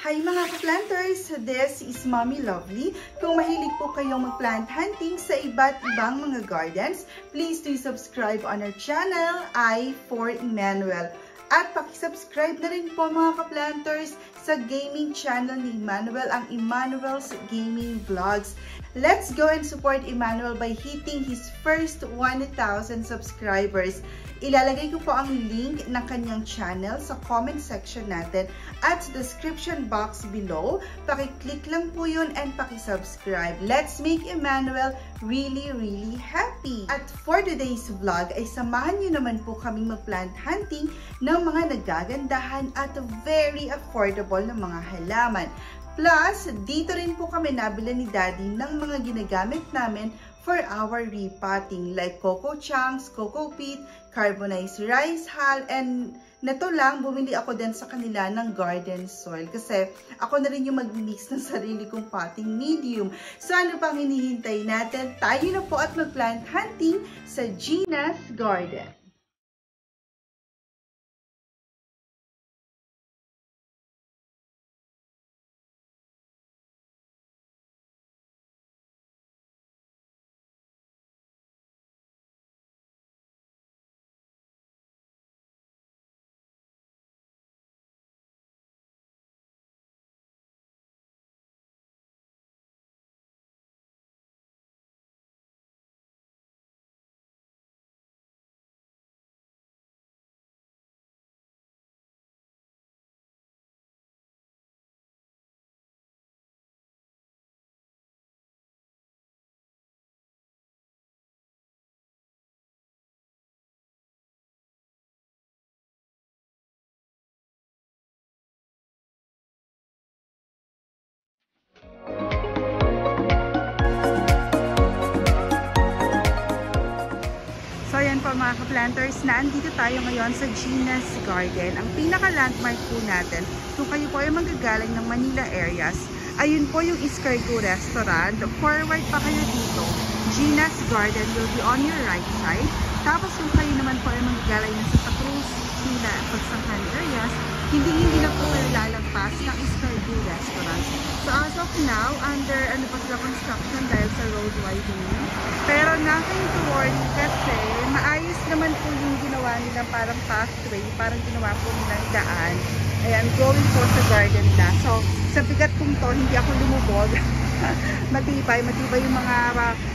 Hi mga ka-planters! This is Mommy Lovely. Kung mahilig po kayong mag-plant hunting sa iba't ibang mga gardens, please do subscribe on our channel, I for Emmanuel. At pakisubscribe na rin po mga ka-planters sa gaming channel ni Emmanuel, ang Emmanuel's Gaming Vlogs. Let's go and support Emmanuel by hitting his first 1,000 subscribers. Ilalagay ko po ang link ng kanyang channel sa comment section natin at sa description box below. Paki-click lang po yun and paki-subscribe. Let's make Emmanuel really happy! At for today's vlog ay samahan nyo naman po kaming mag-plant hunting ng mga nagagandahan at very affordable na mga halaman. Plus, dito rin po kami nabila ni Daddy ng mga ginagamit namin for our repotting like coco chunks, coco peat, carbonized rice hull, and nato lang, bumili ako din sa kanila ng garden soil kasi ako na rin yung mag-mix ng sarili kong potting medium. So ano pang hinihintay natin? Tayo na po at mag-plant hunting sa Gina's Garden. So ayan po mga ka-planters, naandito tayo ngayon sa Gina's Garden. Ang pinaka-landmark po natin, kung kayo po ay manggagaling ng Manila areas, ayun po yung Escargot Restaurant. Forward pa kayo dito, Gina's Garden will be on your right side. Tapos kung kayo naman po ay manggagaling ng Santa Cruz, Sila, Pagsangan areas, hindi na po kayo lalagpas ng Escargot Restaurant. So as of now, under construction dahil sa road widening. Pero nothing to worry kasi maayos naman po yung ginawa nilang parang pathway, parang ginawa po nilang daan. Ayan, going po sa garden na. So sa bigat kong to, hindi ako lumubog. matibay yung mga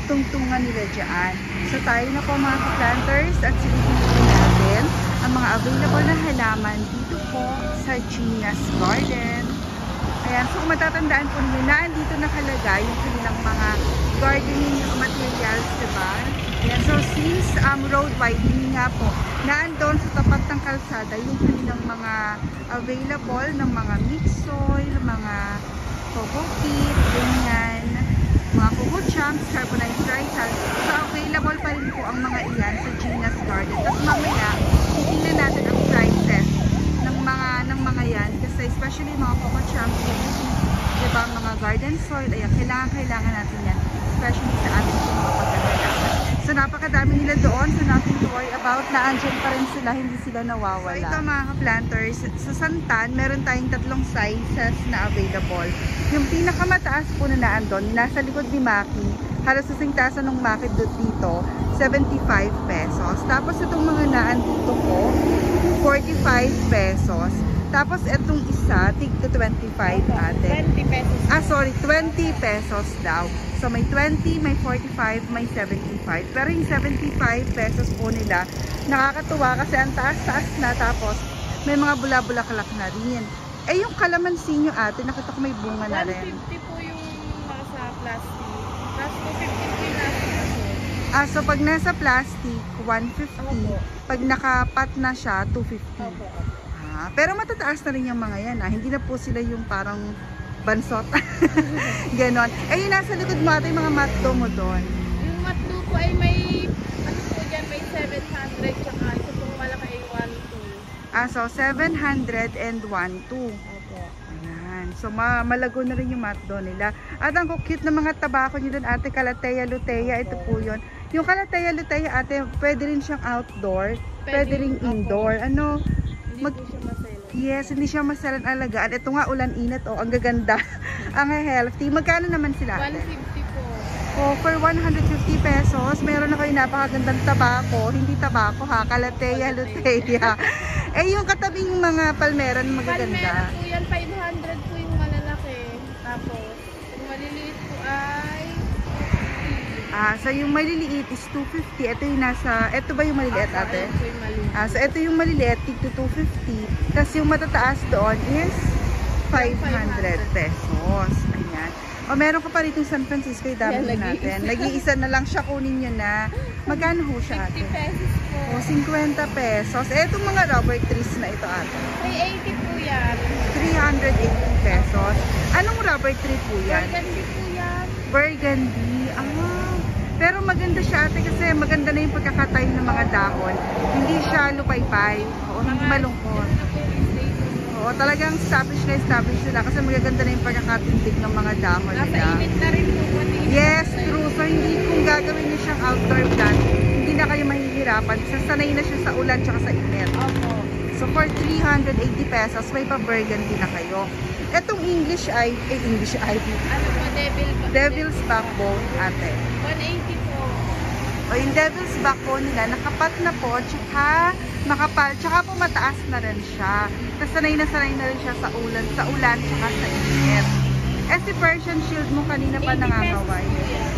tungtungan nila dyan. So tayo na po mga ka-planters at silipin po natin ang mga available na halaman dito po sa Gina's Garden. Ayan, so kung matatandaan po ninyo, naandito nakalagay yung kanilang mga gardening materials, diba? Ayan, so since road widening nga po, naandun sa tapat ng kalsada yung kanilang mga available ng mga mixed soil, mga coco peat, ganyan, mga coco chunks, carbonized rice hull. So available pa rin po ang mga iyan sa Gina's Garden. Tapos mamaya, titingnan natin ang prices ng mga yan kasi especially mga coco chunks, diba, mga garden soil, ayan, kailangan natin yan, especially sa ating mga pagkakalaman. So napakadami nila doon, so nothing to worry about, naandyan pa rin sila, hindi sila nawawala. So ito mga ka-planters, sa Santan, meron tayong tatlong sizes na available. Yung pinakamataas po na naandun, nasa likod ni Maki, halos kasing tasa ng Maki dito, 75 pesos. Tapos itong mga naandito po, 45 pesos. Tapos itong isa, tig to 25 ate. 20 pesos. Ah, sorry, 20 pesos daw. So may 20, may 45, may 75. Pero yung 75 pesos po nila, nakakatuwa kasi ang taas-taas na. Tapos may mga bula-bulaklak na rin. Eh yung kalamansi nyo ate, nakita ko may bunga na rin. 150 po yung nasa plastic. Plus 250 po yung nasa. Ah, so pag nasa plastic, 150. Opo. Pag nakapat na siya, 250. Opo. Ah, pero matataas na rin yung mga yan. Ah. Hindi na po sila yung parang bansot. Ganon. Eh yung nasa likod mo ate, yung mga matdo mo doon. Yung matdo po ay may, ano po dyan, may 700. Tsaka isa pong malaki ay 1,2. Ah, so 700 and 1,2. Opo. Ayan. So malago na rin yung matdo nila. At ang cute na mga tabako nyo doon ate, Calathea lutea. Ito po yun. Yung Calathea lutea ate, pwede rin siyang outdoor. Pwede rin indoor. Ano? Hindi po siya maselan. Yes, hindi siya masalan alagaan. Ito nga, ulan init. Oh, ang gaganda. Ang healthy. Magkano naman sila? 150 po. Oh, for 150 pesos, meron na kayo napakagandang tabako. Hindi tabako ha, Calathea lutea. Eh, yung katabing mga palmera na magaganda. Palmera po yan, 500 po yung malalaki. Tapos, yung maliliit po ay... So yung maliliit is 250. Ito yung ito ba yung maliliit ate? Ito yung maliliit. So ito yung maliliit, tig to 250. Tapos yung matataas doon is 500 pesos. Ayan. O meron ka pa rito yung San Francisco, yung dami natin. Nag-iisa na lang siya, kunin nyo na. Magkano ho siya ate? 50 pesos po. O 50 pesos. Itong mga rubber trees na ito ate. May 80 po yan. 380 pesos. Anong rubber tree po yan? Burgundy po yan. Burgundy. Pero maganda siya ate kasi maganda na yung pagkakatayo ng mga dahon. Hindi siya lupay-pay. O hindi malungkot. Oo, talagang established sila kasi magaganda na yung pagkakatindig ng mga dahon nila. Nasa init na rin po. Yes, true. So hindi kung gagawin niyo siyang outdoor plant, hindi na kayo mahihirapan. Sasanay na siya sa ulan tsaka sa init. Opo. So for 380 pesos, may pa-burgundy na kayo. Etong English ivy. Ano po, Devil's backbone ate. 180 po. O yung devil's backbone nila, nakapat na po, tsaka makapal, tsaka po mataas na rin siya. Tapos sanay na rin siya sa ulan, tsaka sa init. Eh si Persian shield mo kanina pa 80 nangangaway. pesos po yan.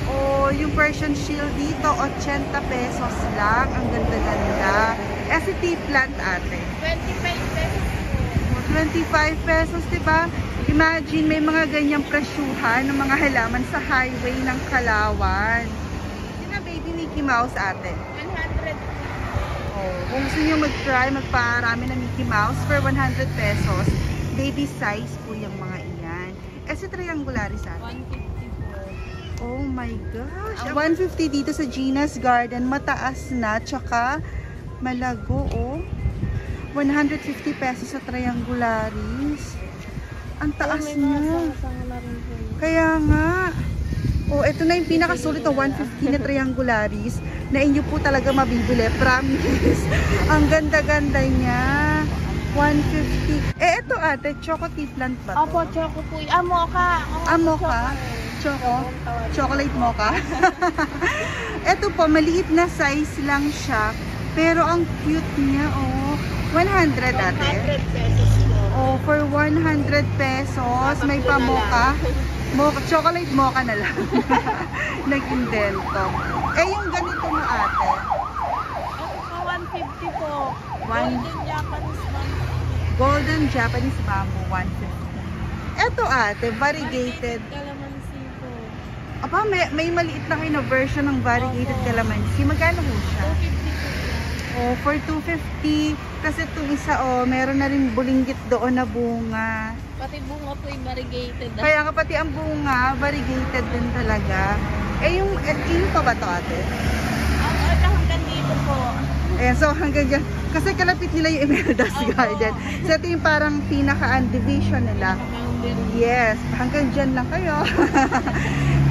O yung Persian shield dito, 80 pesos lang. Ang ganda-ganda. Eh si tea plant ate. 25 pesos po. 25 pesos, diba? Imagine, may mga ganyang presyuhan ng mga halaman sa highway ng Kalawan. Yun na, baby Mickey Mouse ate. 100 po. Oh, kung gusto nyo mag-try, magparami ng Mickey Mouse for 100 pesos, baby size po yung mga iyan. Eh, si Triangularis ate. 150 po. Oh my gosh. 150 dito sa Gina's Garden. Mataas na, tsaka malago, oh. 150 pesos sa Triangularis. Ang taas niya. Kaya nga. Oh, ito na yung pinakasulit na 150 na Triangularis na inyo po talaga mabibili. Promise. Ang ganda-ganda niya. 150. Eh, ito ate, choco tea plant ba to? Opo, choco po. Mocha. Mocha? Choco? Chocolate mocha? Ito po, maliit na size lang siya. Pero ang cute niya, oh. 100 ate. 100 pesos po. Oh, for 100 pesos, may pa-mocha. Chocolate mocha na lang. Nag-indento. Eh, yung ganito mo ate. Ito po, 150 po. Golden Japanese bamboo. Golden Japanese bamboo, 150. Ito ate, variegated. Calamansi po. Aba, may maliit na kayo na version ng variegated calamansi. Magkano po siya? 250 po. Oh, for 250. Kasi itong isa, oh, meron na rin bulinggit doon na bunga. Pati bunga po yung variegated. Kaya nga pati ang bunga, variegated din talaga. Eh, yung pa ba ito ate? Ito hanggang dito po. Eh, so hanggang dyan. Kasi kalapit nila yung Imelda's Garden. So ito yung parang pinaka-division nila. Yes, hanggang dyan lang kayo.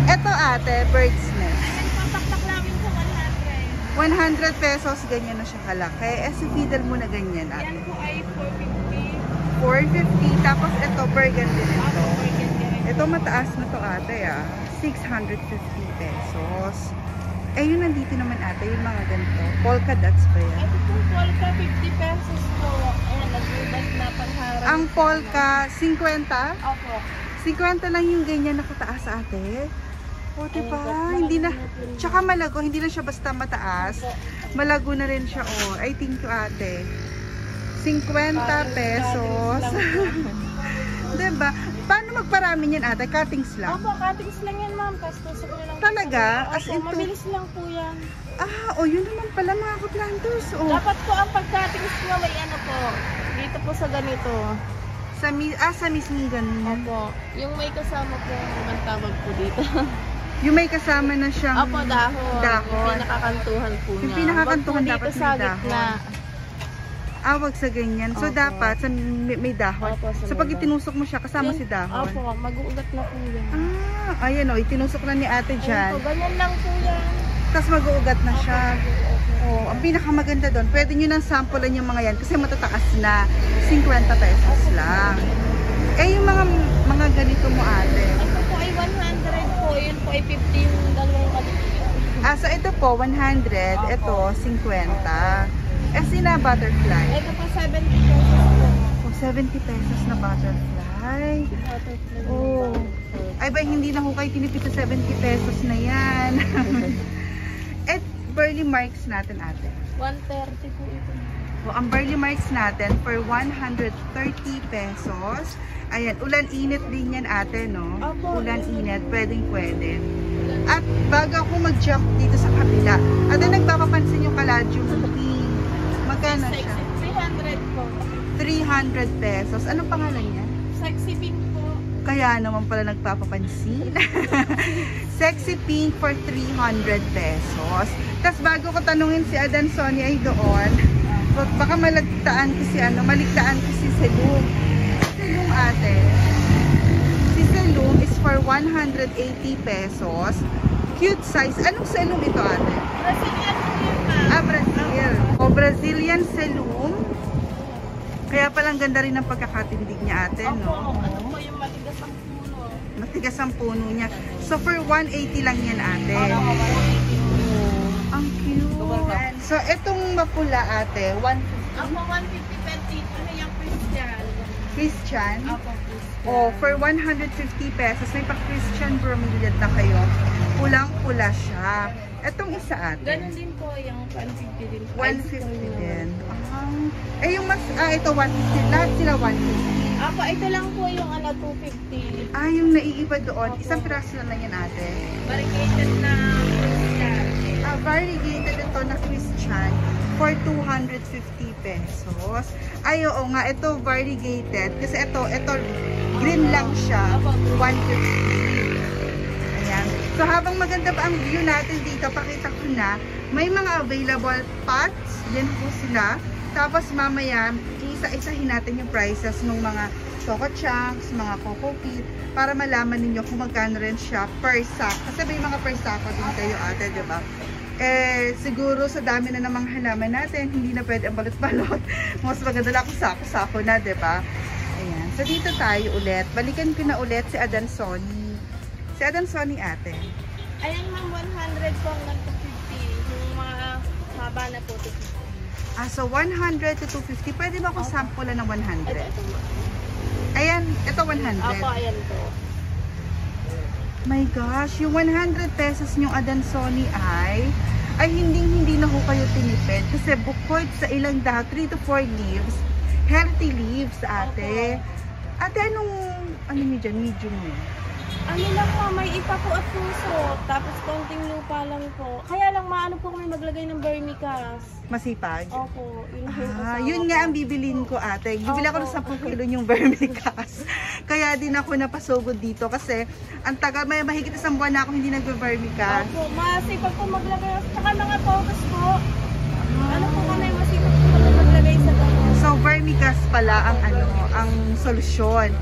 Ito ate, bird's nest. Pampaktak namin po 100. 100 pesos, ganyan na siya kalaki. Eh, si fiddle mo na ganyan ate. Yan po ay 450. 450. Tapos ito, burgundy nito. Burgundy rin. Ito mataas na to ate ah. 650 pesos. Eh, yun nandito naman ate, yung mga ganito. Polka dots ba yan? Ito po, polka 50 pesos po. Ayan, nagbubat na panharap. Ang polka, 50? Opo. 50 lang yung ganyan nakataas ate. O, diba? Hindi na, tsaka malago, hindi na siya basta mataas. Malago na rin siya, oh. I think you ate. 50 pesos. Diba? Paano magparami niyan ate? Cuttings lang? Opo, cuttings lang yan ma'am. Tapos tusok nyo lang. Talaga? As Opo, in mabilis lang po yan. Yun naman pala mga ka-planters. Oh. Dapat po ang pag-cuttings nyo may ano po. Dito po sa ganito. Sa mismong ganun. Opo. Yung may kasama po, ang tawag po dito. Yung may kasama na siyang Opo, dahon. dahon. Yung pinakakantuhan po niya. Yung pinakakantuhan Wag po dapat dito may sa dahon. gitna. Wag sa ganyan. So, Opo. dapat may dahon. Opo, sa So, pag baba. itinusok mo siya, kasama Yan, si dahon. Opo, mag-uugat na po yan. Ayan o. Itinusok na ni ate Ayun dyan. po, ganyan lang po yan. Tapos mag-uugat na siya. Oh, ang pinakamaganda doon, pwede nyo nang samplean yung mga yan kasi matataas na. 50 pesos lang. Eh, yung mga ganito mo ate. Ito po ay 100 po. Yun po ay 50 yung dalawang maliit. So ito po, 100. Ito, 50. Eh, sina butterfly. Ito po 70 pesos po. Oh, 70 pesos na butterfly. Oh. Ay ba, hindi na ko kayo tinipid sa 70 pesos na yan. At Burley Marks natin ate. 130 po ito. So, ang Burley Marks natin for 130 pesos. Ayan, ulan-init din yan ate, no? Opo. Ulan-init, pwede. At bago ako mag-jump dito sa kabila, ate, nagpapapansin yung Caladium pink. Magkano siya? 300 po. 300 pesos. Anong pangalan niya? Sexy pink po. Kaya naman pala nagpapapansin. Sexy pink for 300 pesos. Tapos bago ko tanungin si Adan Sonny ay doon, baka maligtaan ko si Selum. Selum ate. Si Selum is for 180 pesos. Cute size. Anong Selum ito ate? Brazilian po yun, ma'am. Brazil. O Brazilian Selum. Kaya palang ganda rin ang pagkakatindig niya ate, no? Opo, ano po yung matigas ang puno. Matigas ang puno niya. So for 180 lang yan ate. Opo, 180. Ang cute. So itong mapula ate, 150. Ako 150 petite. Ano yung Christian? Christian. Ako Christian. Oh, for 150 pesos, may pa-Christian bromeliad na kayo. Pulang-pula siya. Itong isa ate. Ganun din po, yung 150 din. 150 din. Eh yung mas, ito 150. Lahat sila 150. Ako, ito lang po yung 250. Yung naiiba doon. Isang piraso na lang yan ate. Variegated na Christian. Variegated ito na Christian for 250 pesos. Ay, oo nga, ito variegated. Kasi ito green lang siya. 150. Ayan. So, habang maganda pa ang view natin dito, pakita ko na, may mga available pots. Yan po sila. Tapos, mamaya, isa-isahin natin yung prices ng mga Choco Chunks, mga Coco Pit, para malaman ninyo kung magkano rin siya per sack. Kasi may mga per sako din kayo ate, diba? Eh, siguro sa dami na namang halaman natin, hindi na pwede ang balot-balot. Mas maganda lang kung sako-sako na, diba? Ayan. So, dito tayo ulit. Balikan ko na ulit si Adan Sonny. Si Adan Sonny ate. Ayan ma'am, 100 po hanggang 250. Yung mga haba na po 250. So 100 to 250. Pwede ba akong sample ng 100? Ito. Ayan, ito 100. Ako, ayan po. My gosh, yung 100 pesos yung Adan Sonny ay hindi na ho kayo tinipid. Kasi bukod sa ilang 3 to 4 leaves, healthy leaves ate. Ate, ano nyo dyan? Medium mo? Ano lang po, may ipa po at puso. Tapos konting lupa lang po. Kaya lang maano po kami maglagay ng vermicast. Masipag? Opo. Yun nga ang bibilin ko ate. Bibili ako ng 10 kilo yung vermicast. Kaya din ako napasugod dito kasi ang tagal, may mahigit isang buwan na ako hindi nagbe-vermicast. Opo, masipag po maglagay. Saka mga photos po. Ano po kami, masipag po maglagay sa gano'n. So vermicast pala ang solusyon.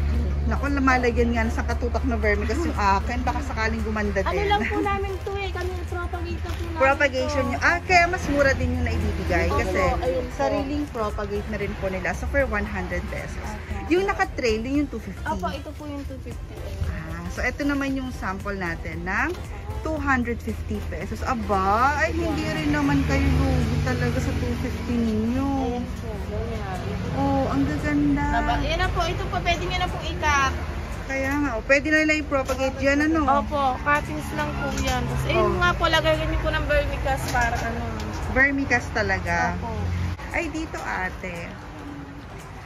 Naku, malagyan nga sa katutak na vermicast yung akin. Baka sakaling gumanda din. Ano lang po namin to kami propagate na po namin. Propagation nyo. Kaya mas mura din yung naibibigay. Kasi ayun po. sariling propagate na rin po nila. So for 100 pesos. Yung naka-trail, yung 250. Opo, ito po yung 250. So ito naman yung sample natin ng 250 pesos. Aba, ay hindi rin naman kayo lugi talaga sa 250 ninyo. Ayan po, ganyan. Oh, ang gaganda. Yan na po, ito po, pwede nyo na pong ikat. Kaya nga, pwede na nila i-propagate dyan, ano? Opo, cuttings lang po yan. Tapos, ayun nga po, lagay niyo po ng vermicast para ano. Vermicast talaga. Opo. Ay, dito ate.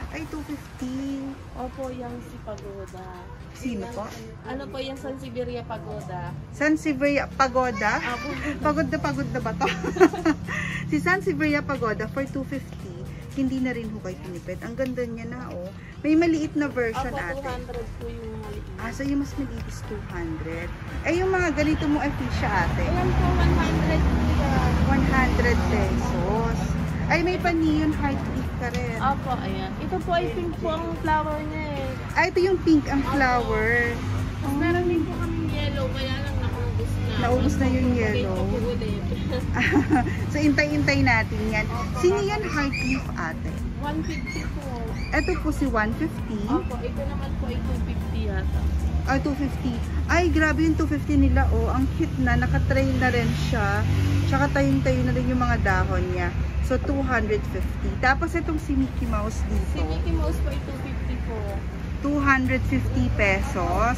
Ay, 250. Opo, yung si Pagoda. Sino po? Ano po yung San Siberia Pagoda? San Siberia Pagoda? Opo. Pagod na ba to? Si San Siberia Pagoda for 250. Hindi na rin ho kayo pinipid. Ang ganda niya na, oh. May maliit na version Opo, ate. 200 po yung maliit. So yung mas maliit is 200. Yung mga ganito mo Fisha ate. Ayan po, 100 po yan. 100 pesos. Ay, may pa neon heart leaf ka rin. Opo, ayan. Ito po ay pink po ang flower niya Ito yung pink ang flower. Tapos meron din po kaming yellow, kaya lang nakaubos na. Naubos na yung yellow. Okay, po ulit. So, intay-intay natin yan. Sino yan heart leaf ate? 150 po. Ito po si 150. Opo, ito naman po ay 250 yata. Ay, 250. Ay, grabe yung 250 nila. Oh, ang cute na. Nakatrain na rin siya. Tsaka tayong-tayo na rin yung mga dahon niya. So, 250. Tapos, itong si Mickey Mouse dito. Si Mickey Mouse po ay 250 po. 250 pesos.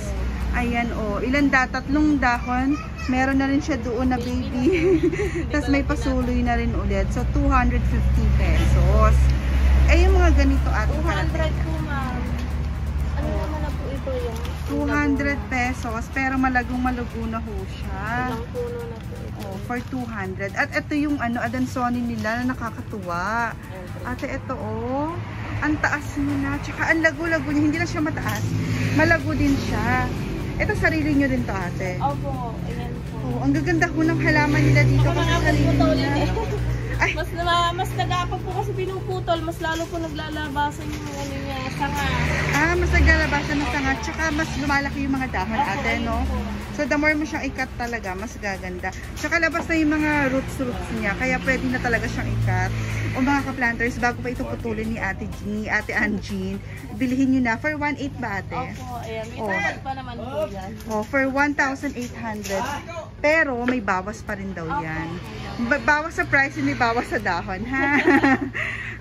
Ayan, oh. Tatlong dahon. Meron na rin siya doon na baby. Tapos, may pasuloy na rin ulit. So, 250 pesos. Eh, yung mga ganito ate. 200 po, ma'am. Ano naman na po ito yung 200 pesos, pero malagong-malago na ho siya. ilang puno na po ito. Oh, for 200. At ito yung Adansonii nila na nakakatuwa. Ate, ito oh. Ang taas niya na. Tsaka ang lago-lago niya. Hindi lang siya mataas. Malago din siya. Ito sarili niyo din to ate. Opo, ayan po. Oh, ang gaganda ho ng halaman nila dito Ako kasi na sarili putulin nila. eh. Ay. Mas nagapag po kasi pinuputol, mas lalo po naglalabasan yung ano niya, sanga. Mas naglalabasan ng sanga. Tsaka mas lumalaki yung mga dahon ate, no? So, the more mo siyang ikat talaga, mas gaganda. Tsaka labas na yung mga roots niya. Kaya pwede na talaga siyang ikat. O mga ka-planters, bago pa ito putulin ni Ate Anjean, bilhin nyo na. For 1.8 ba ate? Opo, ayan. May tawad pa naman po yan. Oh, for 1,800. Pero may bawas pa rin daw yan. Bawas sa price, hindi bawas sa dahon, ha?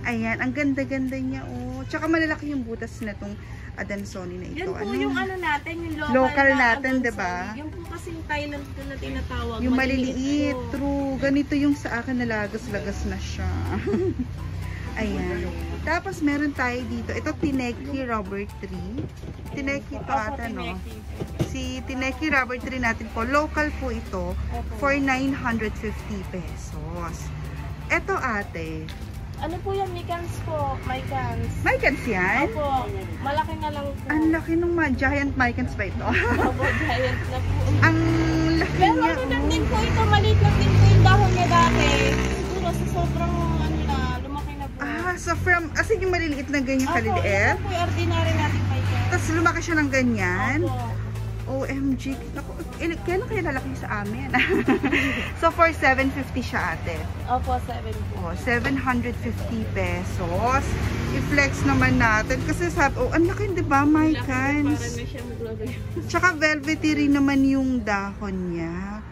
Ayan, ang ganda-ganda niya, oh. Tsaka malalaki yung butas na tong Adansonii na ito. Yan po yung ano natin, yung Local na natin, Adansonii. diba? Yung po kasing Thailand na tinatawag. Yung maliliit, po. true. Ganito yung sa akin, nalagas-lagas na siya. Ayan. Tapos meron tayo dito. Ito, Tineke rubber tree. Tineke ito ata, no? Si Tineke rubber tree natin po. Local po ito for 950 pesos. Ito ate. Ano po yan? Mycans po. Mycans. Mycans yan? Opo. Malaki na lang po. Ang laki ng giant mycans ba ito? Opo, giant na po. Ang laki Pero niya. ano lang din po ito, maliit lang din po yung dahon niya dati. Siguro sa sobrang ano na, lumaki na po. So from, as in yung maliliit na ganyan kaliliit? Opo, ito po yung ordinary natin mycans. Tapos lumaki siya ng ganyan? Opo. OMG. Naku, kailan kaya lalaki sa amin? So for 750 siya ate. Opo, 7 po. 750 pesos. I-flex naman natin. Kasi sabi, ang laki diba, mycans? Para na siya maglagay. Tsaka velvety rin naman yung dahon niya.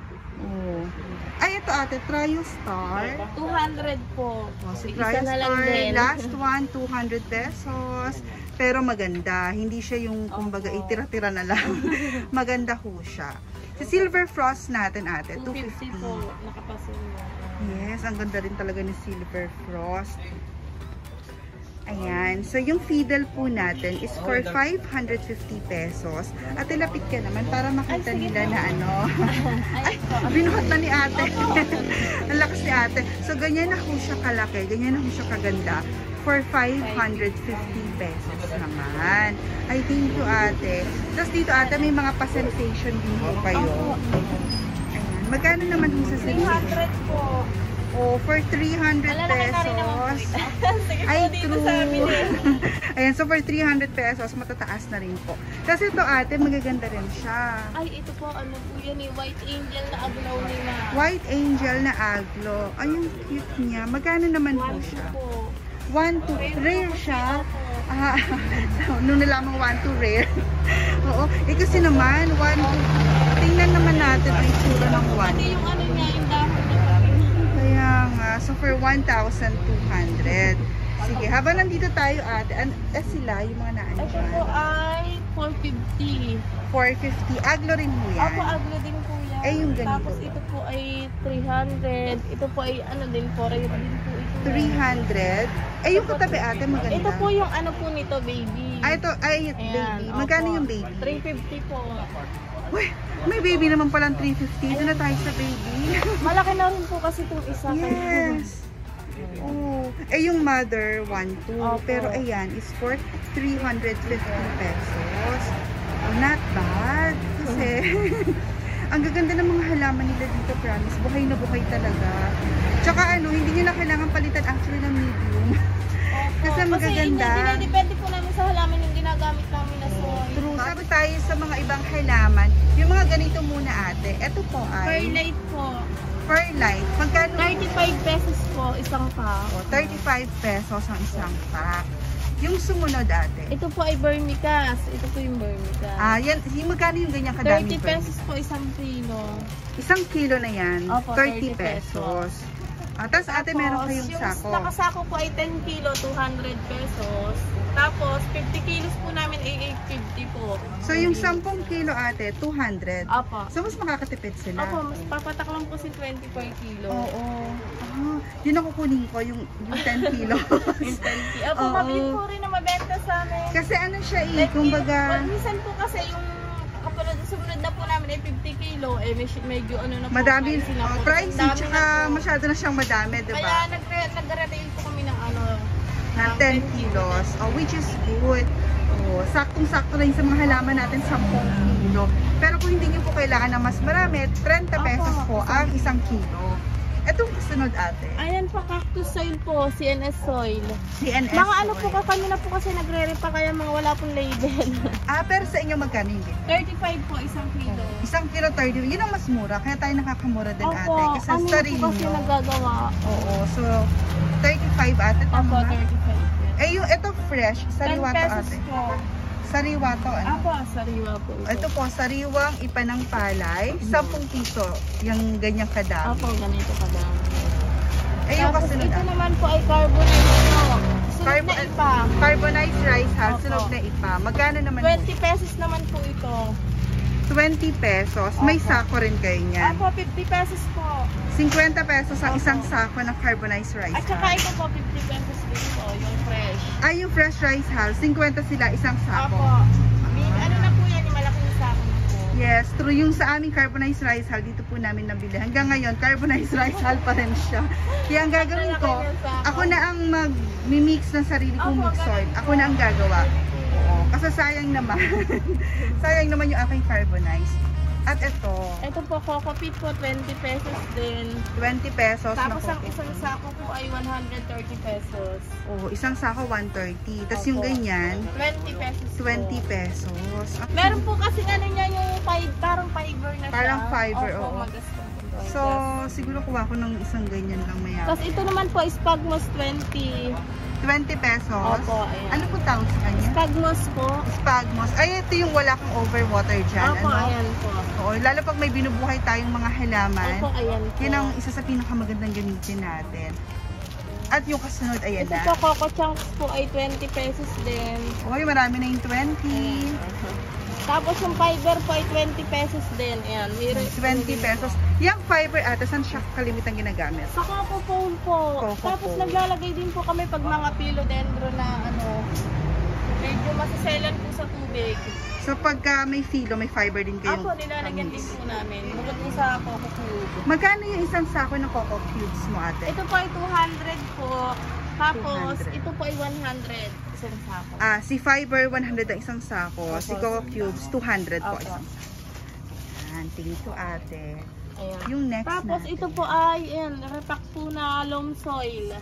Ay, ito ate, Trio Star. 200 po. Si Isa Trio na lang Star, din. last one, 200 pesos. Pero maganda. Hindi siya yung, kumbaga, itira-tira na lang. Maganda ho siya. Si Silver Frost natin ate, 250 po. Nakapasin mo. Yes, ang ganda rin talaga ni Silver Frost. Ayan. So, yung fiddle po natin is for 550 pesos. At ilapit ka naman para makita nila na ano. Ay, binuhat na ni ate. Ang lakas ni ate. So, ganyan na ho siya kalaki. Ganyan na ho siya kaganda. For 550 pesos naman. I thank you ate. Tapos dito ate, may mga pa-sensation din po kayo. Ayan. Magkano naman ho sa sensation? 300 po. For 300 Malalaki na rin naman po pesos. ito. Sige po, Ay, dito true. sa amin eh. Ayan, so for 300 pesos, matataas na rin po. Kasi ito ate, magaganda rin siya. Ay, ito po, ano po yan eh, White Angel na aglaw ni Ma. White Angel na aglo. Ay, ang cute niya. Magkano naman po 1 siya? po. 1 to rare siya. Opo. Nung nilamang 1 to rare. Oo. Kasi naman, 1 to... Tingnan naman natin ang itsura ng 1. Pati yung ano niya, yung dahon niya. Kaya nga. So, for 1,200. Sige, habang nandito tayo ate, sila, yung mga Ito po naandyan. ay 450. 450. Aglo rin mo yan. Opo, aglo din po yan. Eh, yung ganito. Tapos ito po ay 300. Ito po ay ano din po, rare din po ito. 300. Eh, yung katabi ate, maganda. Ito po yung ano po nito, baby. Ito, ay, Ayan, baby. Magkano opo. yung baby? 350 po. Uy, may baby naman palang 350. Doon na tayo sa baby. Malaki na rin po kasi itong isa. Yes. Oh. Eh, yung mother, 1,2. Opo. Pero ayan, is for 350 pesos. Oh, not bad. Kasi, ang gaganda ng mga halaman nila dito, promise. Buhay na buhay talaga. Tsaka ano, hindi nyo na kailangan palitan actually ng medium. Opo. Kasi magaganda. Kasi dinidepende po namin sa halaman yung ginagamit namin na soy. True. Tapos tayo sa mga ibang halaman. Yung mga ganito muna ate. Ito po ay Perlite po. perlite. Magkano? 35 pesos po isang pack. O, 35 pesos ang isang pack. Yung sumunod ate. Ito po ay vermicast. Ito po yung vermicast. Yan, magkano yung ganyan kadami? 30 pesos po isang kilo. Isang kilo na yan. Opo, 30 30 pesos. Tapos ate, meron kayong sako. Yung nakasako po ay 10 kilo, 200 pesos. Tapos, 50 kilos po namin ay 850 po. So, yung 10 kilo ate, 200. Opo. So, mas makakatipid sila. Opo, mas papatak lang po si 20 per kilo. Oo. Yun ang kukunin ko, yung 10 kilo. Yung 20. Opo, mabilis po rin na mabenta sa amin. Kasi ano siya Kumbaga, minsan po kasi yung kapag sumunod na po namin ay 50 kilo, eh medyo ano na po. madami, pricey pricey, tsaka masyado na siyang madami, diba? Kaya nag-retail po kami ng ano, Na 10 kilos, which is good. Saktong-sakto lang sa mga halaman natin 10 kilo. Pero kung hindi nyo po kailangan ng mas marami, 30 pesos po ang isang kilo. Itong kasunod ate. Ayan po, cactus soil po, CNS soil. CNS mga ano soil. po, kanina po kasi nagre-repa kaya mga wala pong label. Pero sa inyo magkano yung 35 po isang kilo. Isang kilo 30, yun ang mas mura. Kaya tayo nakakamura din ate. Opo, Kasi kami sarili po kasi nyo. nagagawa. Oo, so 35 ate. Opo, Tama? 35. Yung ito fresh, 10 sariwa to pesos ate. po. Sariwa to ano? Apo, sariwa po. Ito po, sariwang ipanang palay, 10 piso, yung ganyang kadami. Apo, ganito kadami. Yung Tapos kasunod ito ate. naman po ay carbonate po. Sunod na ipa. Carbonized rice ha, Opo. sunog na ipa. Magkano naman 20 pesos naman po ito. 20 pesos. May Opo. sako rin kayo niyan. Apo, 50 pesos po. 50 pesos ang Opo. isang sako ng carbonized rice At saka ha. ito po, 50 pesos din po, yung fresh. Yung fresh rice ha, 50 sila isang sako. Apo. Ano na po yan, yung malaking sako na po. Yes, true. Yung sa aming carbonized rice hal, dito po namin nabili. Hanggang ngayon, carbonized rice hal pa rin siya. Kaya ang gagawin ko, ako na ang mag-mix ng sarili kong Opo, mix oil. ganun po. Ako na ang gagawa. Kasi sayang naman. Sayang naman yung aking carbonized. At ito, Ito po, Coco Peat po, 20 pesos din. 20 pesos. Tapos na ang coco. isang sako po ay 130 pesos. Isang sako 130. Tapos Opo. yung ganyan, 20 pesos po. 20 pesos. Meron po kasi ano niya yung parang fiber na siya. Parang fiber, Opo, oo. magastos po. So, siguro kuha ko ng isang ganyan lang maya. Tapos ito naman po, Spagmos 20. 20 pesos. Opo, ayan. Ano po tawag sa kanya? Spagmos po. Spagmos. Ay, ito yung wala kang overwater dyan. Opo, ayan po. Oo, lalo pag may binubuhay tayong mga halaman. Opo, ayan po. Yun ang isa sa pinakamagandang gamitin natin. At yung kasunod, ayan Ito na. po, Coco Chunks po ay 20 pesos din. Uy, marami na yung 20. Tapos yung fiber po ay 20 pesos din. Ayan, mayroon 20 pesos. Yung fiber ate, saan siya kalimitan ginagamit? Sa Coco Foam po. Coco Tapos foam. naglalagay din po kami pag mga philodendron na medyo masiselan po sa tubig. So pagka may filo, may fiber din kayong Ako, nilalagyan din po namin. Bukod po sa Coco Cube. Magkano yung isang sako ng coco cubes mo ate? Ito po ay 200 po. Tapos, 200. ito po ay 100. Isang sako. Si fiber 100 ang isang sako, Opo. si coco cubes 200 po Opo. isang sako. Ayan, thank you ate. Ayan. Yung next Tapos, natin. ito po ay, repack po na loam soil.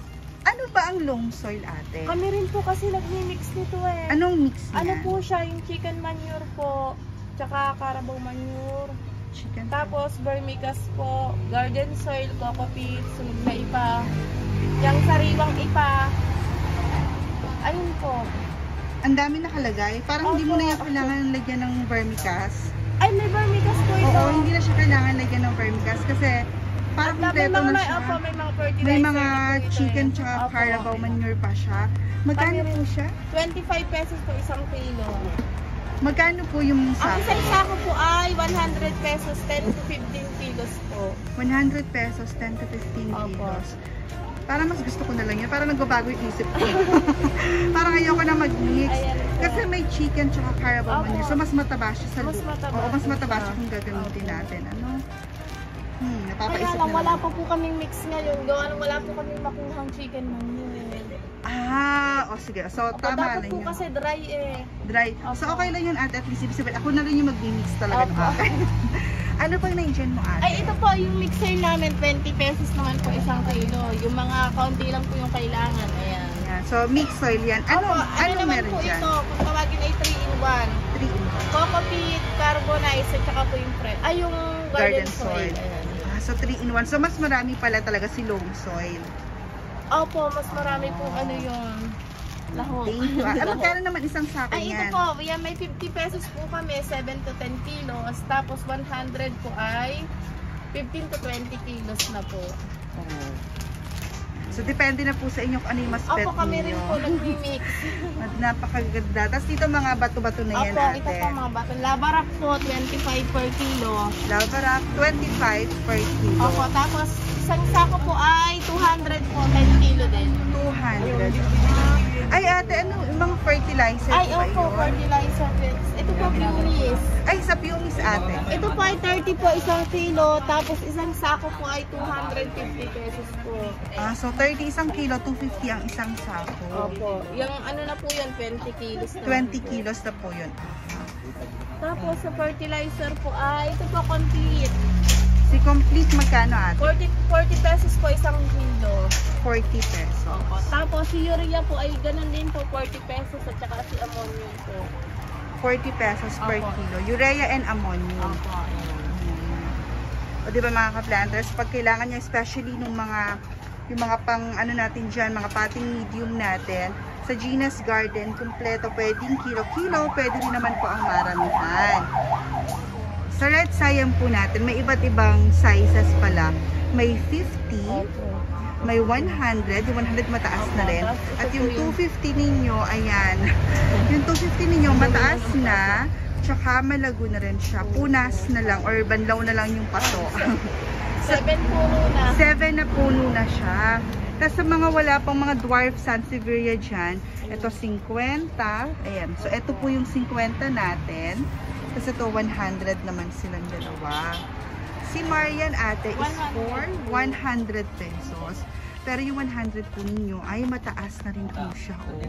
Ano ba ang loam soil ate? Kami rin po kasi nag-mix nito eh. Anong mix niya? Ano po siya, yung chicken manure po, tsaka carabao manure. Chicken. Tapos, vermicast po, garden soil, coco peat, sunog na ipa, yung sariwang ipa. Ayun po. Ang dami nakalagay. Parang hindi mo Opo. na yan kailangan lagyan ng vermicast. Ay, may vermicast po ito. Oo, hindi na siya kailangan lagyan ng vermicast kasi parang At may kompleto mga, na siya. opo, may mga fertilizer May mga na po ito chicken eh. tsaka Opo. carabao manure pa siya. Magkano Kami po rin. siya? 25 pesos po isang kilo. Magkano po yung Ang sako? isang sako po ay 100 pesos, 10 to 15 kilos po. 100 pesos, 10 to 15 Opo. kilos. Para mas gusto ko na lang yun. Para nagbabago yung isip ko. Parang ayoko na mag-mix. Ayan po. Kasi may chicken tsaka carabao Opo. manure. So mas mataba siya sa Mas loob. mataba Oo, mas siya. mataba siya kung gagamitin Opo. natin. Ano? Kaya Napapaisip lang, na wala lang. pa po kaming mix ngayon. Gawa nang wala po kaming makuhang chicken manure. Sige. So, Opo, tama dapat lang po yun. kasi dry eh. Dry. So, Opo. okay lang yun ate. At least, ibig sabihin, ako na rin yung mag-mix talaga ng Opo. akin. Ano pang na-enjoy mo ate? Ay, ito po, yung mixer namin, 20 pesos naman po isang kilo. Yung mga kaunti lang po yung kailangan. Ayan. Yan. So, mix soil yan. Ano Opo, ano naman meron po dyan? ito? Kung tawagin ay 3-in-1. 3 in 1. Coco Peat, Carbonize, at saka po yung yung garden soil. Ayan. So 3-in-1. So mas marami pala talaga si loam soil. Opo, mas marami po ano yung lahok. Thank you. Magkano naman isang sako Ay, yan? ito po, yan may 50 pesos po kami, 7 to 10 kilos. Tapos 100 po ay 15 to 20 kilos na po. Oh. So depende na po sa inyo kung ano yung mas bet Opo, kami rin po nag-remix. Napakaganda. Tapos dito mga bato-bato na yan, Opo, ate. ito po mga bato. Labarak po, 25 per kilo. Lava 25 per kilo. Opo, tapos isang sako po ay 200 po, 10 kilo din. 200. Ay ate, ano yung mga fertilizer Ay, po ba opo, yun? fertilizer beds. Ito po, Pumis. Ay, sa Pumis ate. Ito po ay 30 po isang kilo, tapos isang sako po ay 250 pesos po. So 30 isang kilo, 250 ang isang sako. Opo, yung ano na po yun, 20 kilos na. 20 kilos na po yun. Tapos sa fertilizer po ay, ito po complete. Si complete magkano ate? 40 pesos po isang kilo. 40 pesos. Opo. Tapos si urea po ay ganun din po, 40 pesos at saka si ammonium po. 40 pesos per Opo. kilo. Urea and ammonium. Opo. O diba mga ka-planters, pag kailangan niya, especially nung yung mga pang ano natin dyan, mga pating medium natin, sa Gina's Garden, kumpleto, pwedeng kilo-kilo, pwede rin naman po ang maramihan. Sa red cyan po natin, may iba't ibang sizes pala. May 50, may 100, yung 100 mataas na rin. At yung 250 ninyo, ayan, yung 250 ninyo mataas na, tsaka malago na rin siya. Punas na lang or banlaw na lang yung paso. 7 puno na. 7 na puno na siya. Tapos sa mga wala pang mga dwarf Sansevieria dyan, ito 50. Ayan. So ito po yung 50 natin. Tapos ito 100 naman silang dalawa. Si Marian ate is for 100 pesos. Pero yung 100 po ninyo ay mataas na rin po siya. Oh.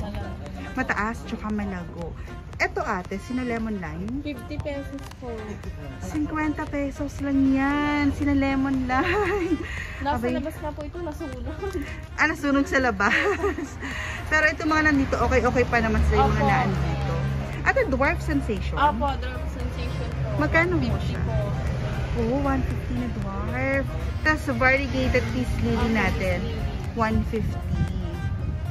Mataas tsaka malago. Ito ate, sina lemon lime. 50 pesos po. 50 pesos lang yan. Sina lemon lime. Nasa Abay, labas na po ito, nasunog. nasunog sa labas. Pero ito mga nandito, okay pa naman sila yung mga Opo. nandito. At a dwarf sensation. Opo, dwarf sensation po. Magkano mo 50 siya? po. Oo, 150 na dwarf. Tapos variegated peace lily natin, 150.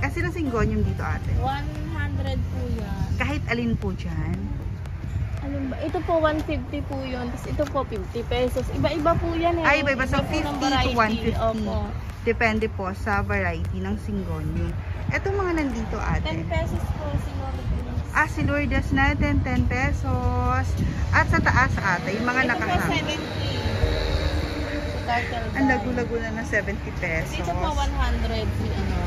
Kasi na syngonium dito ate. 100 po yan. Kahit alin po dyan. Ano ba? Ito po 150 po yun. Tapos ito po 50 pesos. Iba-iba po yan eh. Ay, iba-iba. So, po ng 50 to variety. 150. Opo. Depende po sa variety ng syngonium. Ito mga nandito ate. 10 pesos po siguro. Si Lourdes natin, 10 pesos. At sa taas ate, yung mga Ito po nakahang. 70. So, turtle Ang dove. lagu-lago na ng 70 pesos. Dito po 100. Ano?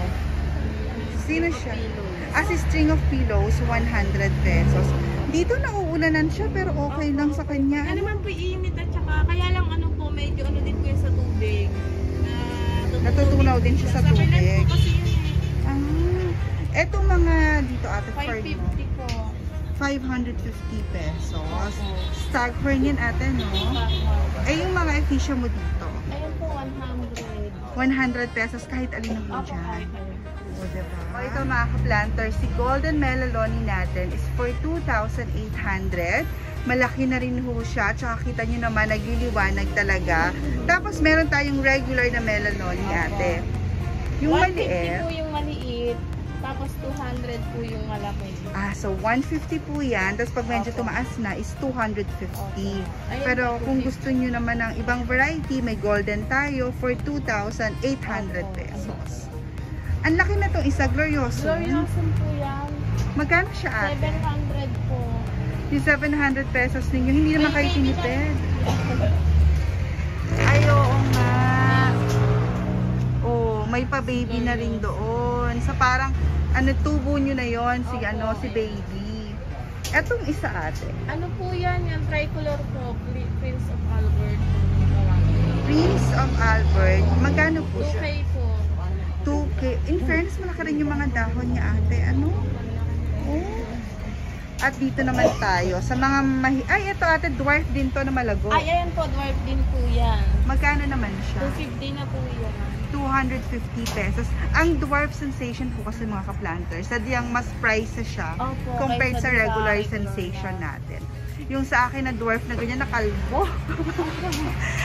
Sino siya? Pillows. Si string of pillows, 100 pesos. Dito nauulanan siya pero okay lang sa kanya. Ano naman po iinit at saka kaya lang ano po medyo ano din po yan sa tubig. Natutunaw din siya sa Sabi lang tubig. po kasi yun eh. Etong mga dito ate, fern mo, 550 po. 550 pesos. Staghorn yan ate, no? Yung mga ephesia mo dito, Ayun po 100. 100 pesos kahit alin na po Opo, dyan. kahit O, diba? Ito mga ka-planter, si Golden Melaloni natin is for 2,800. Malaki na rin ho siya. Tsaka kita nyo naman, nagliliwanag talaga. Tapos meron tayong regular na Melaloni ate. Yung 150 maliit. po yung maliit. Tapos 200 po yung malaki. So 150 po yan. Tapos pag medyo tumaas na is 250. Ayan, Pero kung 250. gusto nyo naman ng ibang variety, may golden tayo for 2,800 pesos. Ang laki na itong isa, Glorioso. Glorioso po yan. Magkano siya ate? 700 po. Yung 700 pesos ninyo, hindi naman kayo tinipid. Ay, oo nga. Oh, may pa-baby na rin doon. So parang, tubo nyo na yon si, si baby. Etong isa ate. Ano po yan? Yung tricolor po. Prince of Albert. Prince of Albert. Magkano po 2K siya? po. 2K. In fairness, malaki rin yung mga dahon niya ate. Ano? Oh. At dito naman tayo. Sa mga ay, ito ate, dwarf din to na malago. Ay, ayan po. Dwarf din po yan. Magkano naman siya? 250 na po yan. 250 pesos. Ang dwarf sensation po kasi mga ka-planters, sadyang mas price siya Opo, compared kaysa sa sa regular regular sensation na. natin. Yung sa akin na dwarf na ganyan, na kalbo.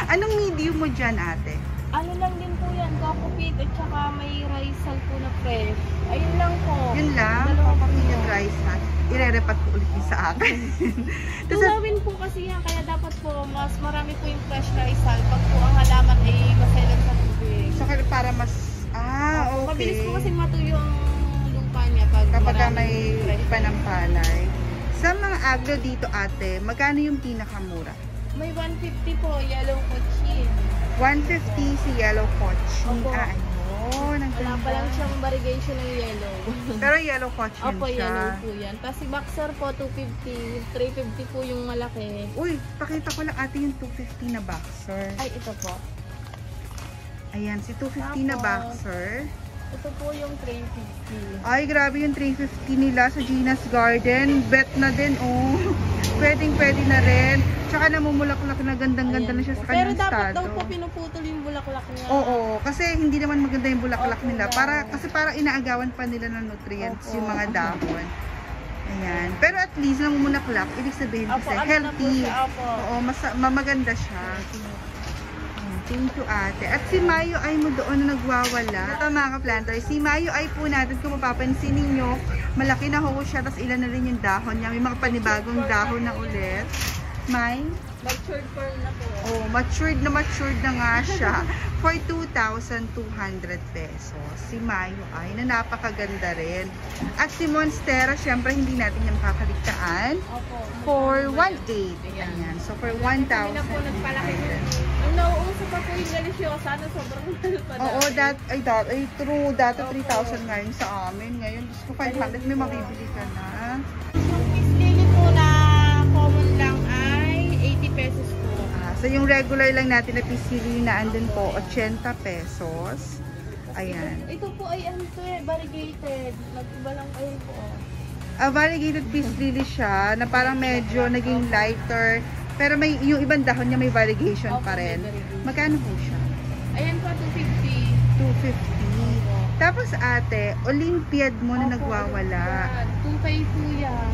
Anong medium mo dyan, ate? Ano lang din po yan, Coco Pit at saka may rice po na fresh. Ayun lang po. Yun lang, Dalawa po. papakita rice ha. Ire-repat ko ulit yung sa akin. Tulawin po kasi yan, kaya dapat po mas marami po yung fresh rice pag po ang halaman ay maselan sa tubig. So, para mas, okay. Mabilis po kasi matuyo ang lupa niya kapag maraming may fresh rice. panampalay. Sa mga agro dito, ate, magkano yung pinakamura? May 150 po, yellow cochin. 150 si yellow cochin. Opo. Ayun. Ang Wala pa ganda. lang siyang variegation ng yellow. Pero yellow cochin Opo, siya. yellow po yan. Tapos si boxer po, 250. 350 po yung malaki. Uy, pakita ko lang ate yung 250 na boxer. Ay, ito po. Ayan, si 250 na Tapos, boxer. Ito po yung 350. Ay, grabe yung 350 nila sa Gina's Garden. Bet na din, oh. Pwedeng-pwede na rin. Tsaka namumulaklak na gandang-ganda na siya sa Pero kanyang dapat estado. daw po pinuputol yung bulaklak niya. Oo, kasi hindi naman maganda yung bulaklak Opo, nila. dapat. Kasi parang inaagawan pa nila ng nutrients Opo. yung mga dahon. Ayan. Pero at least namumulaklak, ibig sabihin Opo, kasi ano na po healthy. siya, opo. Oo, maganda siya. Ayan, thank you ate. At si Mayo ay mo doon na nagwawala. Ito mga ka-planter, si Mayo ay po natin kung mapapansin ninyo, malaki na ho siya, tapos ilan na rin yung dahon niya. May mga panibagong dahon na ulit. May? Matured pearl na po. Oh, matured na nga siya for 2,200 pesos. Si Mayo ay na napakaganda rin. At si Monstera, syempre hindi natin yung makakaligtaan Opo. for 1,800. Ayan. So for 1,000. Kami na po nagpalaki na. Ang nauuso pa po yung delisyosa na sobrang mahal pa Oo, true. Dati Opo. 3,000 ngayon sa amin. Ngayon, gusto ko 500, may mabibili ka na. Yung fish lily po na common lang ay 80 pesos po. So yung regular lang natin na pisili na andun po, 80 pesos. Ayan. Ito po ay ano to variegated. Nag-iba lang kayo po. Variegated peace lily siya na parang medyo naging lighter. Pero may yung ibang dahon niya may variegation pa rin. Magkano po siya? Ayan po, 250. 250. Tapos ate, Olympiad mo na nagwawala. 2K po yan.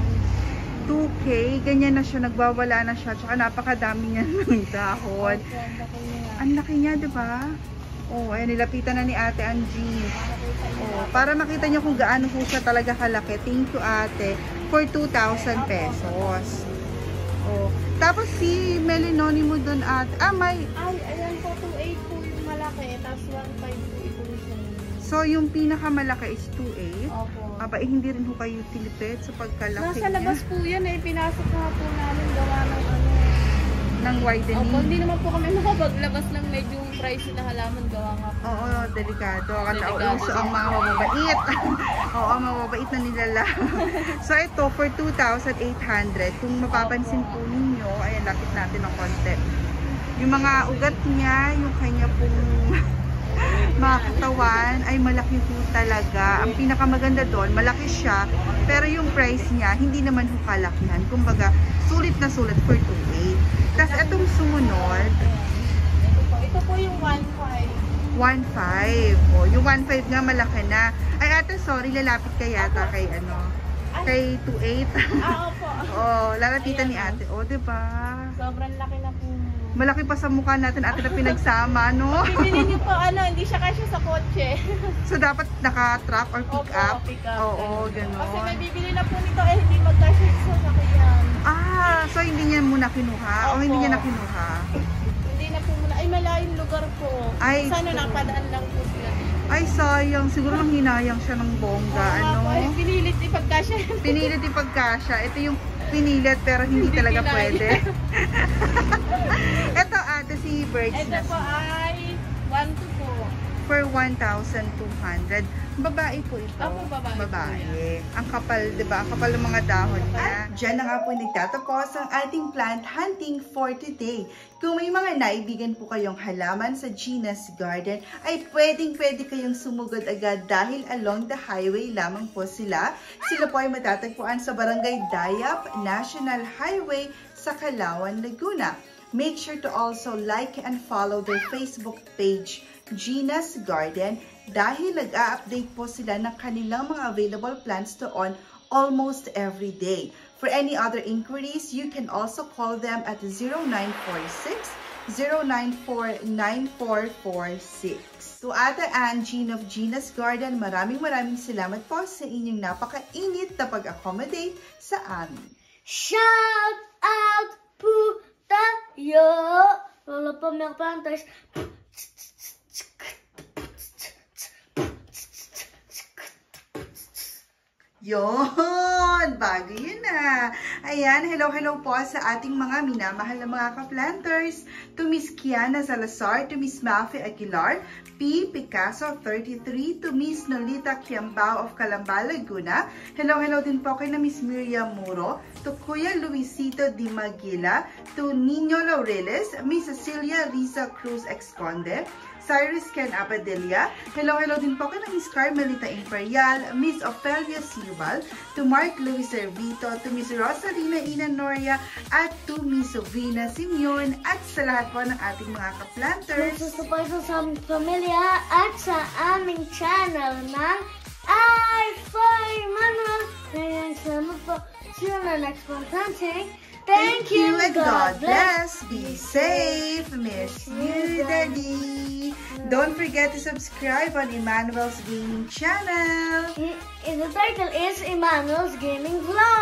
2K, ganyan na siya, nagwawala na siya. Tsaka napakadami niya ng dahon. Opo, ang laki niya. Ang laki niya, di ba? Oh, ayan, nilapitan na ni Ate Angie. Oh, para makita niyo kung gaano po siya talaga kalaki. Thank you, Ate, for 2,000 pesos. Oh, tapos si Melinoni mo doon at may Ay, ayan po, 2.8 po yung malaki. Tapos 1.5 po ito siya. so yung pinakamalaki is 2,800. Opo. Hindi rin ho kayo tilipid sa pagkalaki Nasa niya labas po yan eh. Pinasok na po namin gawa ng ano. ng Opo, widening. hindi naman po kami makapaglabas ng medyo pricey na halaman gawa nga po. Oo, delikado. Delikado. Uso ang mga mababait. Oo, ang mababait na nilala. So ito, for 2,800. Kung mapapansin po ninyo, ayan, lapit natin ng konti. Yung mga ugat niya, yung kanya pong mga katawan, ay malaki po talaga. Ang pinakamaganda doon, malaki siya, pero yung price niya, hindi naman ho kalakihan. Kumbaga, sulit na sulit for 2,800. Tapos itong sumunod, Ito po yung 1.5. 1.5. Oh, yung 1.5 nga malaki na. Ay ate, sorry, lalapit ka yata kay ano, kay 2.8. Opo. Oh, lalapitan ni ate. Oh, 'di ba? Sobrang laki na po. Malaki pa sa mukha natin ate na pinagsama, no? Bibili niyo po hindi siya kasya sa kotse. So dapat naka-truck or pick Opo, up. pick up. Oo, Kasi may gano'n. bibili na po nito hindi magkasya sa sakyan. So hindi niya muna kinuha o hindi Opo. niya na kinuha. Hindi na po muna. Ay, malayong lugar po. Ay, Sana true. napadaan lang po sila. Ay, sayang. Siguro nang hinayang siya ng bongga, ano? Ay, pinilit ipagkasya. Pinilit ipagkasya. Ito yung pinilit pero hindi talaga kinaya. pwede. Ito ate, si Birds Ito na po ay 1 po. for 1,200. Babae po ito. Opo, babae po Babae. Ang kapal, di ba? Ang kapal ng mga dahon niya. Diyan na nga po nagtatapos ang ating plant hunting for today. Kung may mga naibigan po kayong halaman sa Gina's Garden, ay pwedeng-pwede kayong sumugod agad dahil along the highway lamang po sila. Sila po ay matatagpuan sa Barangay Dayap National Highway sa Calauan, Laguna. Make sure to also like and follow their Facebook page, Gina's Garden, dahil nag-a-update po sila ng kanilang mga available plants doon almost every day. For any other inquiries, you can also call them at 0946-094-9446. To Ate Angie of Gina's Garden, maraming salamat po sa inyong napakainit na pag-accommodate sa amin. Shout out po tayo! Lola Pamela Planters. Yon! Bago yun na. Ayan, hello po sa ating mga minamahal na mga ka-planters. To Miss Kiana Salazar, to Miss Mafe Aguilar, P. Picasso 33, to Miss Nolita Kiambao of Calamba, Laguna. Hello din po kay na Miss Miriam Muro, to Kuya Luisito Di Magila, to Nino Laureles, Miss Cecilia Risa Cruz Exconde, Cyrus Ken Apadilla. Hello din po kay na Miss Carmelita Imperial, Miss Ofelia Silval, to Mark Luis Servito, to Miss Rosalina Ina Noria, at to Miss Sovina Simeon, at sa lahat po ng ating mga ka-planters. Magsusuporta sa pamilya at sa aming channel ng I4 Manuel. Kaya salamat po. See you on the next one. Thank you and God bless. Be safe. Miss you, Daddy. Don't forget to subscribe on Emmanuel's Gaming channel. The title is Emmanuel's Gaming Vlog.